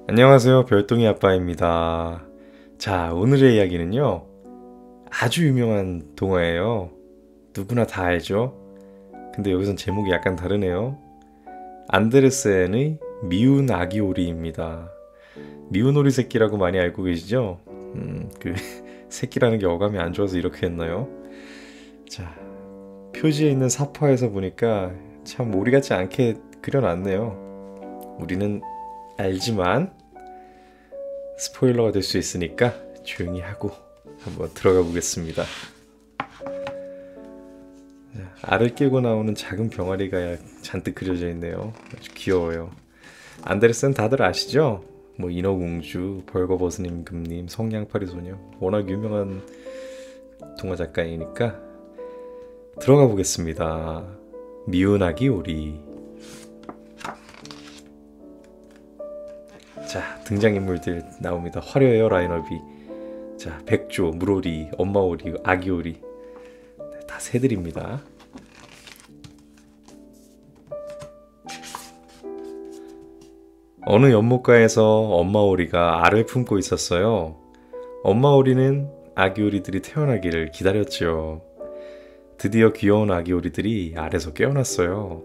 안녕하세요. 별똥이 아빠입니다. 자, 오늘의 이야기는요. 아주 유명한 동화예요. 누구나 다 알죠? 근데 여기선 제목이 약간 다르네요. 안데르센의 미운 아기 오리입니다. 미운 오리 새끼라고 많이 알고 계시죠? 그 새끼라는 게 어감이 안 좋아서 이렇게 했나요? 자, 표지에 있는 사파에서 보니까 참 오리 같지 않게 그려놨네요. 우리는 알지만 스포일러가 될 수 있으니까 조용히 하고 한번 들어가 보겠습니다. 알을 깨고 나오는 작은 병아리가 잔뜩 그려져 있네요. 아주 귀여워요. 안데르센 다들 아시죠? 뭐 인어공주, 벌거벗은 임금님, 성냥팔이 소녀, 워낙 유명한 동화 작가이니까 들어가 보겠습니다. 미운 아기 오리. 자, 등장인물들 나옵니다. 화려해요, 라인업이. 자, 백조, 물오리, 엄마오리, 아기오리. 다 새들입니다. 어느 연못가에서 엄마오리가 알을 품고 있었어요. 엄마오리는 아기오리들이 태어나기를 기다렸죠. 드디어 귀여운 아기오리들이 알에서 깨어났어요.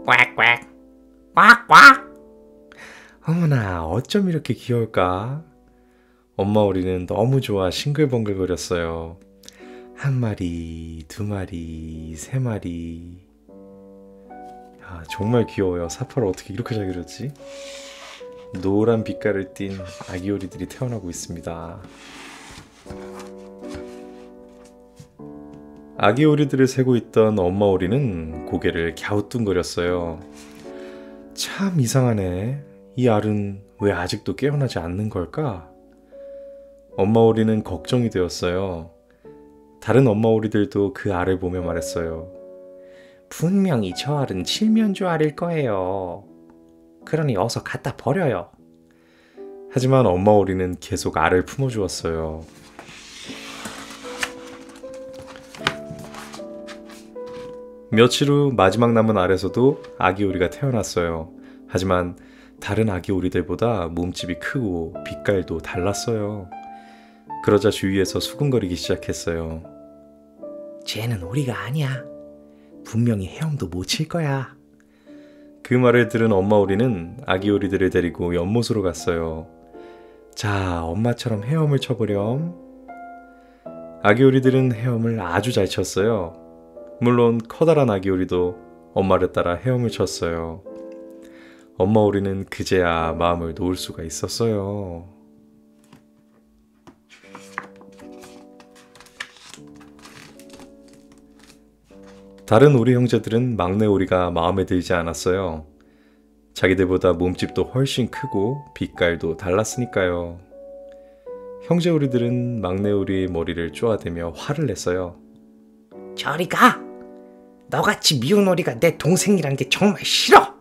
꽉꽉, 꽉꽉. 어머나, 어쩜 이렇게 귀여울까? 엄마 오리는 너무 좋아 싱글벙글거렸어요. 한 마리, 두 마리, 세 마리. 야, 정말 귀여워요. 사파를 어떻게 이렇게 잘 그렸지? 노란 빛깔을 띤 아기 오리들이 태어나고 있습니다. 아기 오리들을 세고 있던 엄마 오리는 고개를 갸우뚱거렸어요. 참 이상하네. 이 알은 왜 아직도 깨어나지 않는 걸까? 엄마 오리는 걱정이 되었어요. 다른 엄마 오리들도 그 알을 보며 말했어요. 분명히 저 알은 칠면조 알일 거예요. 그러니 어서 갖다 버려요. 하지만 엄마 오리는 계속 알을 품어주었어요. 며칠 후 마지막 남은 알에서도 아기 오리가 태어났어요. 하지만 다른 아기 오리들보다 몸집이 크고 빛깔도 달랐어요. 그러자 주위에서 수군거리기 시작했어요. 쟤는 오리가 아니야. 분명히 헤엄도 못 칠 거야. 그 말을 들은 엄마 오리는 아기 오리들을 데리고 연못으로 갔어요. 자, 엄마처럼 헤엄을 쳐보렴. 아기 오리들은 헤엄을 아주 잘 쳤어요. 물론 커다란 아기 오리도 엄마를 따라 헤엄을 쳤어요. 엄마 오리는 그제야 마음을 놓을 수가 있었어요. 다른 오리 형제들은 막내 오리가 마음에 들지 않았어요. 자기들보다 몸집도 훨씬 크고 빛깔도 달랐으니까요. 형제 오리들은 막내 오리의 머리를 쪼아대며 화를 냈어요. 저리 가! 너같이 미운 오리가 내 동생이란 게 정말 싫어!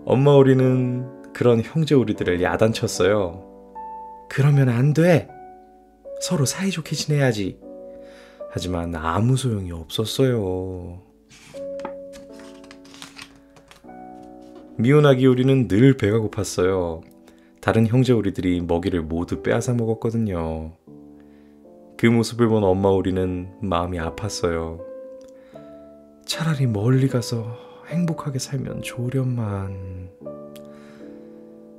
엄마 오리는 그런 형제 오리들을 야단쳤어요. 그러면 안 돼. 서로 사이좋게 지내야지. 하지만 아무 소용이 없었어요. 미운 아기 오리는 늘 배가 고팠어요. 다른 형제 오리들이 먹이를 모두 빼앗아 먹었거든요. 그 모습을 본 엄마 오리는 마음이 아팠어요. 차라리 멀리 가서 행복하게 살면 좋으련만.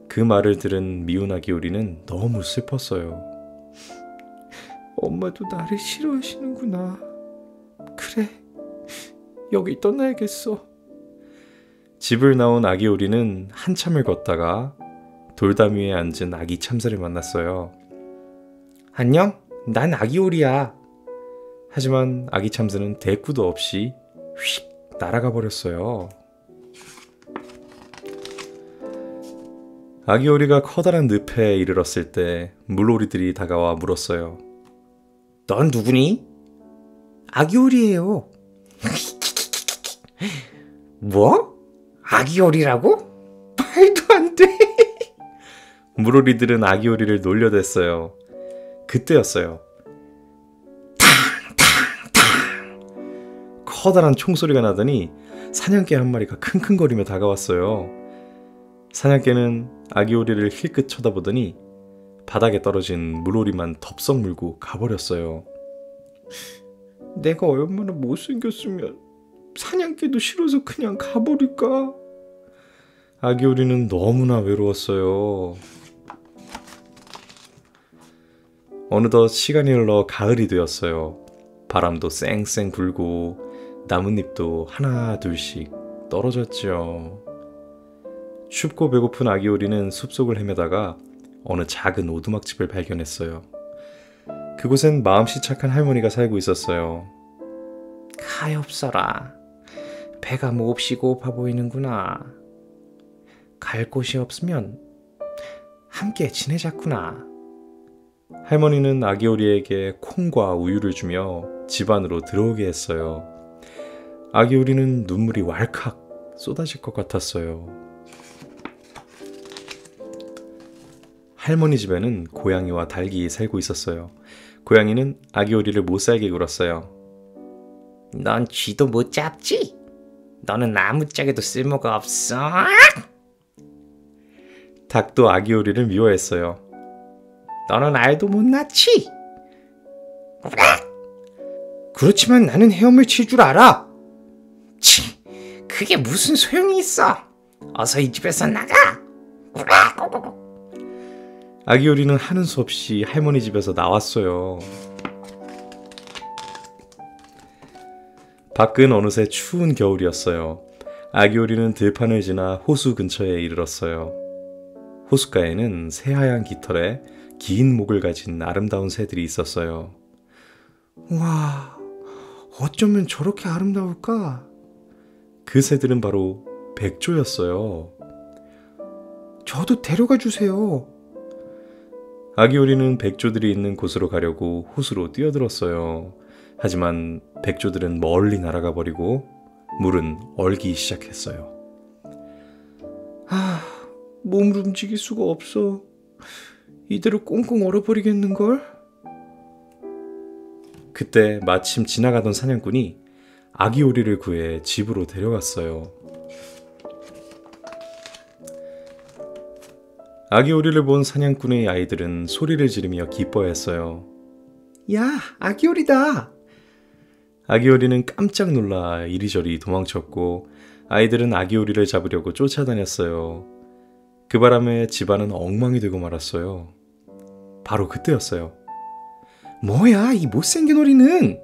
그 말을 들은 미운 아기 오리는 너무 슬펐어요. 엄마도 나를 싫어하시는구나. 그래, 여기 떠나야겠어. 집을 나온 아기 오리는 한참을 걷다가 돌담 위에 앉은 아기 참새를 만났어요. 안녕, 난 아기 오리야. 하지만 아기 참새는 대꾸도 없이 휙 날아가 버렸어요. 아기 오리가 커다란 늪에 이르렀을 때 물오리들이 다가와 물었어요. 넌 누구니? 아기 오리예요. 뭐? 아기 오리라고? 말도 안 돼. 물오리들은 아기 오리를 놀려댔어요. 그때였어요. 탕탕탕. 커다란 총소리가 나더니 사냥개 한 마리가 킁킁거리며 다가왔어요. 사냥개는 아기 오리를 힐끗 쳐다보더니 바닥에 떨어진 물오리만 덥석 물고 가버렸어요. 내가 얼마나 못생겼으면 사냥개도 싫어서 그냥 가버릴까? 아기 오리는 너무나 외로웠어요. 어느덧 시간이 흘러 가을이 되었어요. 바람도 쌩쌩 불고 나뭇잎도 하나 둘씩 떨어졌죠. 춥고 배고픈 아기 오리는 숲속을 헤매다가 어느 작은 오두막집을 발견했어요. 그곳엔 마음씨 착한 할머니가 살고 있었어요. 가엾어라. 배가 몹시 고파 보이는구나. 갈 곳이 없으면 함께 지내자꾸나. 할머니는 아기 오리에게 콩과 우유를 주며 집 안으로 들어오게 했어요. 아기 오리는 눈물이 왈칵 쏟아질 것 같았어요. 할머니 집에는 고양이와 닭이 살고 있었어요. 고양이는 아기 오리를 못살게 굴었어요. 넌 쥐도 못 잡지? 너는 아무짝에도 쓸모가 없어. 닭도 아기 오리를 미워했어요. 너는 알도 못 낳지? 그렇지만 나는 헤엄을 칠 줄 알아. 치, 그게 무슨 소용이 있어. 어서 이 집에서 나가. 아기 오리는 하는 수 없이 할머니 집에서 나왔어요. 밖은 어느새 추운 겨울이었어요. 아기 오리는 들판을 지나 호수 근처에 이르렀어요. 호숫가에는 새하얀 깃털에 긴 목을 가진 아름다운 새들이 있었어요. 와, 어쩌면 저렇게 아름다울까? 그 새들은 바로 백조였어요. 저도 데려가 주세요. 아기 오리는 백조들이 있는 곳으로 가려고 호수로 뛰어들었어요. 하지만 백조들은 멀리 날아가 버리고 물은 얼기 시작했어요. 몸을 움직일 수가 없어. 이대로 꽁꽁 얼어버리겠는걸? 그때 마침 지나가던 사냥꾼이 아기 오리를 구해 집으로 데려갔어요. 아기 오리를 본 사냥꾼의 아이들은 소리를 지르며 기뻐했어요. 야, 아기 오리다! 아기 오리는 깜짝 놀라 이리저리 도망쳤고 아이들은 아기 오리를 잡으려고 쫓아다녔어요. 그 바람에 집안은 엉망이 되고 말았어요. 바로 그때였어요. 뭐야, 이 못생긴 오리는!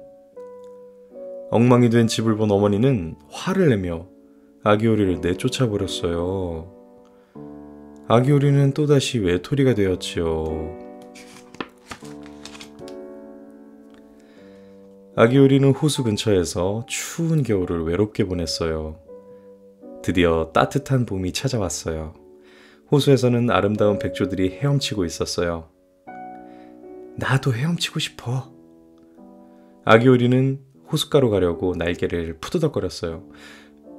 엉망이 된 집을 본 어머니는 화를 내며 아기 오리를 내쫓아버렸어요. 아기 오리는 또다시 외톨이가 되었지요. 아기 오리는 호수 근처에서 추운 겨울을 외롭게 보냈어요. 드디어 따뜻한 봄이 찾아왔어요. 호수에서는 아름다운 백조들이 헤엄치고 있었어요. 나도 헤엄치고 싶어. 아기 오리는 호숫가로 가려고 날개를 푸드덕거렸어요.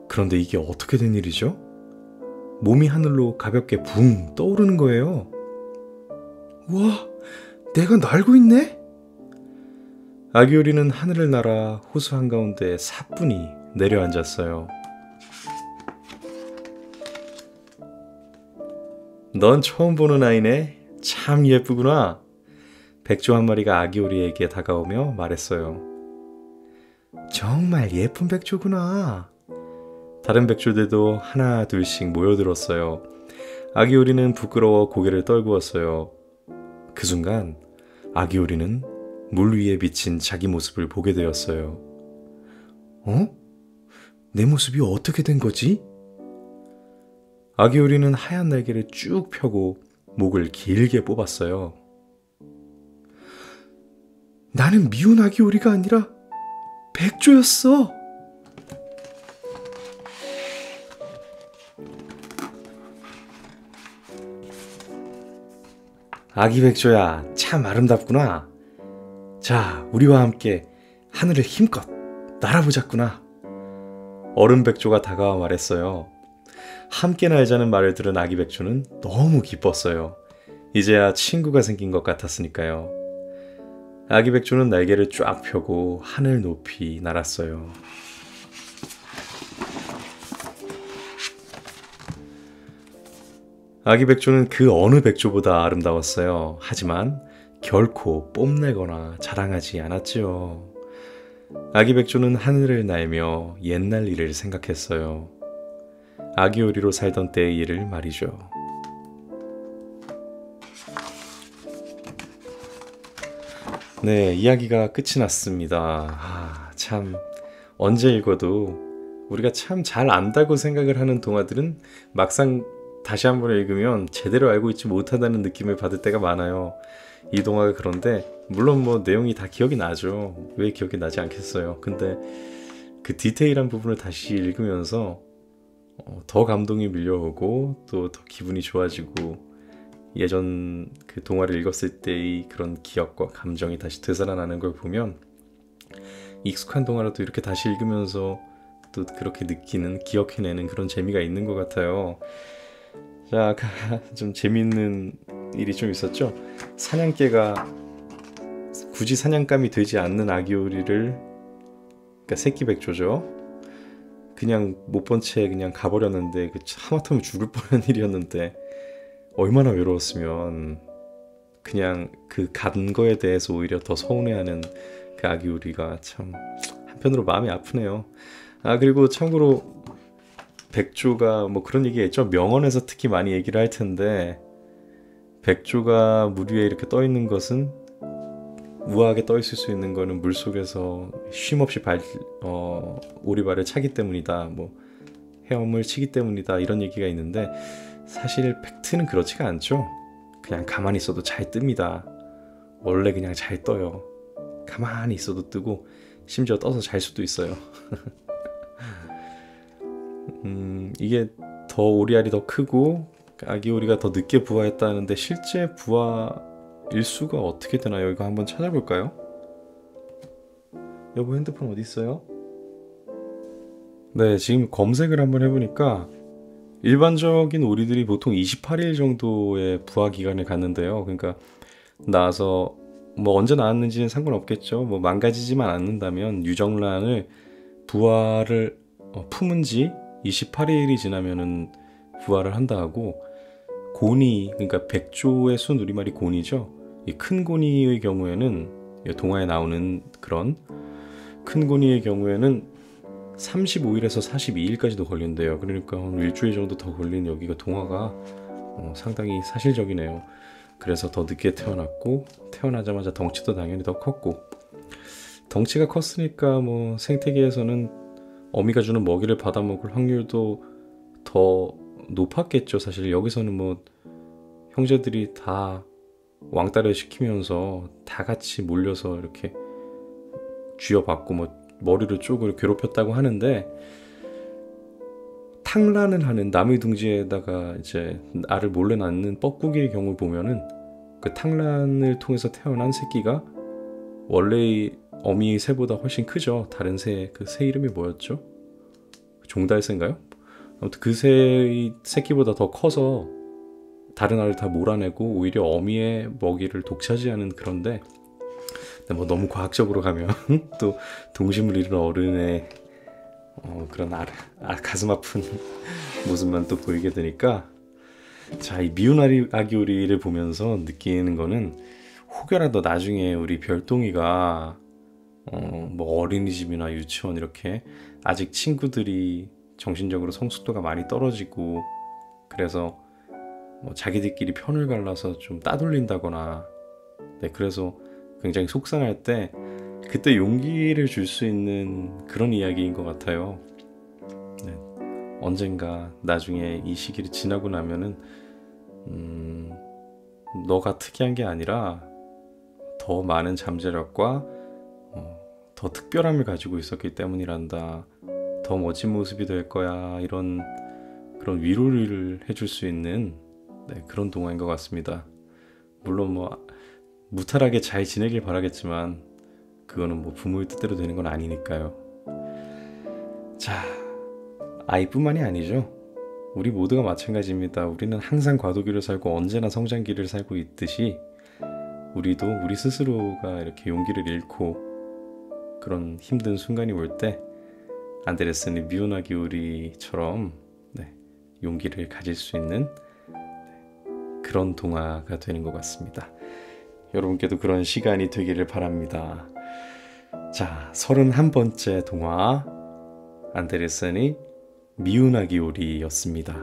그런데 이게 어떻게 된 일이죠? 몸이 하늘로 가볍게 붕 떠오르는 거예요. 우와, 내가 날고 있네? 아기 오리는 하늘을 날아 호수 한가운데 사뿐히 내려앉았어요. 넌 처음 보는 아이네. 참 예쁘구나. 백조 한 마리가 아기 오리에게 다가오며 말했어요. 정말 예쁜 백조구나. 다른 백조들도 하나 둘씩 모여들었어요. 아기 오리는 부끄러워 고개를 떨구었어요. 그 순간 아기 오리는 물 위에 비친 자기 모습을 보게 되었어요. 내 모습이 어떻게 된 거지? 아기 오리는 하얀 날개를 쭉 펴고 목을 길게 뽑았어요. 나는 미운 아기 오리가 아니라 백조였어. 아기 백조야, 참 아름답구나. 자, 우리와 함께 하늘을 힘껏 날아보자꾸나. 어른 백조가 다가와 말했어요. 함께 날자는 말을 들은 아기 백조는 너무 기뻤어요. 이제야 친구가 생긴 것 같았으니까요. 아기 백조는 날개를 쫙 펴고 하늘 높이 날았어요. 아기 백조는 그 어느 백조보다 아름다웠어요. 하지만 결코 뽐내거나 자랑하지 않았지요. 아기 백조는 하늘을 날며 옛날 일을 생각했어요. 아기오리로 살던 때의 일을 말이죠. 네, 이야기가 끝이 났습니다. 참 언제 읽어도 우리가 참 잘 안다고 생각을 하는 동화들은 막상 다시 한번 읽으면 제대로 알고 있지 못하다는 느낌을 받을 때가 많아요. 이 동화가 그런데 물론 뭐 내용이 다 기억이 나죠. 왜 기억이 나지 않겠어요. 근데 그 디테일한 부분을 다시 읽으면서 더 감동이 밀려오고 또 더 기분이 좋아지고 예전 그 동화를 읽었을 때의 그런 기억과 감정이 다시 되살아나는 걸 보면 익숙한 동화라도 이렇게 다시 읽으면서 또 그렇게 느끼는, 기억해내는 그런 재미가 있는 것 같아요. 자, 아까 좀 재미있는 일이 좀 있었죠. 사냥개가 굳이 사냥감이 되지 않는 아기오리를, 그러니까 새끼 백조죠, 그냥 못 본 채 그냥 가버렸는데 그 하마터면 죽을 뻔한 일이었는데 얼마나 외로웠으면 그냥 그 간 거에 대해서 오히려 더 서운해하는 그 아기오리가 참 한편으로 마음이 아프네요. 그리고 참고로 백조가 뭐 그런 얘기 했죠. 명언에서 특히 많이 얘기를 할 텐데 백조가 물 위에 이렇게 떠 있는 것은, 우아하게 떠 있을 수 있는 거는 물 속에서 쉼없이 오리발을 차기 때문이다, 뭐 헤엄을 치기 때문이다, 이런 얘기가 있는데 사실 팩트는 그렇지가 않죠. 그냥 가만히 있어도 잘 뜹니다. 원래 그냥 잘 떠요. 가만히 있어도 뜨고 심지어 떠서 잘 수도 있어요. 이게 더 오리알이 더 크고 아기 오리가 더 늦게 부화했다는데 실제 부화 일수가 어떻게 되나요? 이거 한번 찾아볼까요? 여보, 핸드폰 어디 있어요? 네, 지금 검색을 한번 해보니까 일반적인 오리들이 보통 28일 정도의 부화 기간을 갖는데요. 그러니까 나와서 뭐 언제 나왔는지는 상관없겠죠. 뭐 망가지지만 않는다면 유정란을 부화를 품은 지 28일이 지나면은 부화를 한다 하고, 고니, 그러니까 백조의 순 우리말이 고니죠. 이 큰 고니의 경우에는, 동화에 나오는 그런 큰 고니의 경우에는 35일에서 42일까지도 걸린대요. 그러니까 한 일주일 정도 더 걸린 여기가 동화가 상당히 사실적이네요. 그래서 더 늦게 태어났고, 태어나자마자 덩치도 당연히 더 컸고, 덩치가 컸으니까 뭐 생태계에서는 어미가 주는 먹이를 받아먹을 확률도 더 높았겠죠. 사실 여기서는 뭐 형제들이 다 왕따를 시키면서 다 같이 몰려서 이렇게 쥐어받고 뭐 머리를 쪼고 괴롭혔다고 하는데, 탕란을 하는, 남의 둥지에다가 이제 알을 몰래 낳는 뻐꾸기의 경우 보면은 그 탕란을 통해서 태어난 새끼가 원래의 어미의 새보다 훨씬 크죠. 다른 새, 그 새 이름이 뭐였죠? 종달새인가요? 아무튼 그 새의 새끼보다 더 커서 다른 알을 다 몰아내고 오히려 어미의 먹이를 독차지하는, 그런데 뭐 너무 과학적으로 가면 또 동심을 잃은 어른의 그런 가슴 아픈 모습만 또 보이게 되니까, 자, 이 미운 아기오리를 보면서 느끼는 거는, 혹여라도 나중에 우리 별똥이가 뭐 어린이집이나 유치원 이렇게 아직 친구들이 정신적으로 성숙도가 많이 떨어지고 그래서 뭐 자기들끼리 편을 갈라서 좀 따돌린다거나, 네, 그래서 굉장히 속상할 때 그때 용기를 줄 수 있는 그런 이야기인 것 같아요. 네, 언젠가 나중에 이 시기를 지나고 나면은 너가 특이한 게 아니라 더 많은 잠재력과 더 특별함을 가지고 있었기 때문이란다, 더 멋진 모습이 될 거야, 이런 그런 위로를 해줄 수 있는, 네, 그런 동화인 것 같습니다. 물론 뭐 무탈하게 잘 지내길 바라겠지만 그거는 뭐 부모의 뜻대로 되는 건 아니니까요. 자, 아이뿐만이 아니죠. 우리 모두가 마찬가지입니다. 우리는 항상 과도기를 살고 언제나 성장기를 살고 있듯이 우리도 우리 스스로가 이렇게 용기를 잃고 그런 힘든 순간이 올 때 안데르센의 미운 아기오리처럼, 네, 용기를 가질 수 있는 그런 동화가 되는 것 같습니다. 여러분께도 그런 시간이 되기를 바랍니다. 자, 31번째 동화 안데르센의 미운 아기 오리였습니다.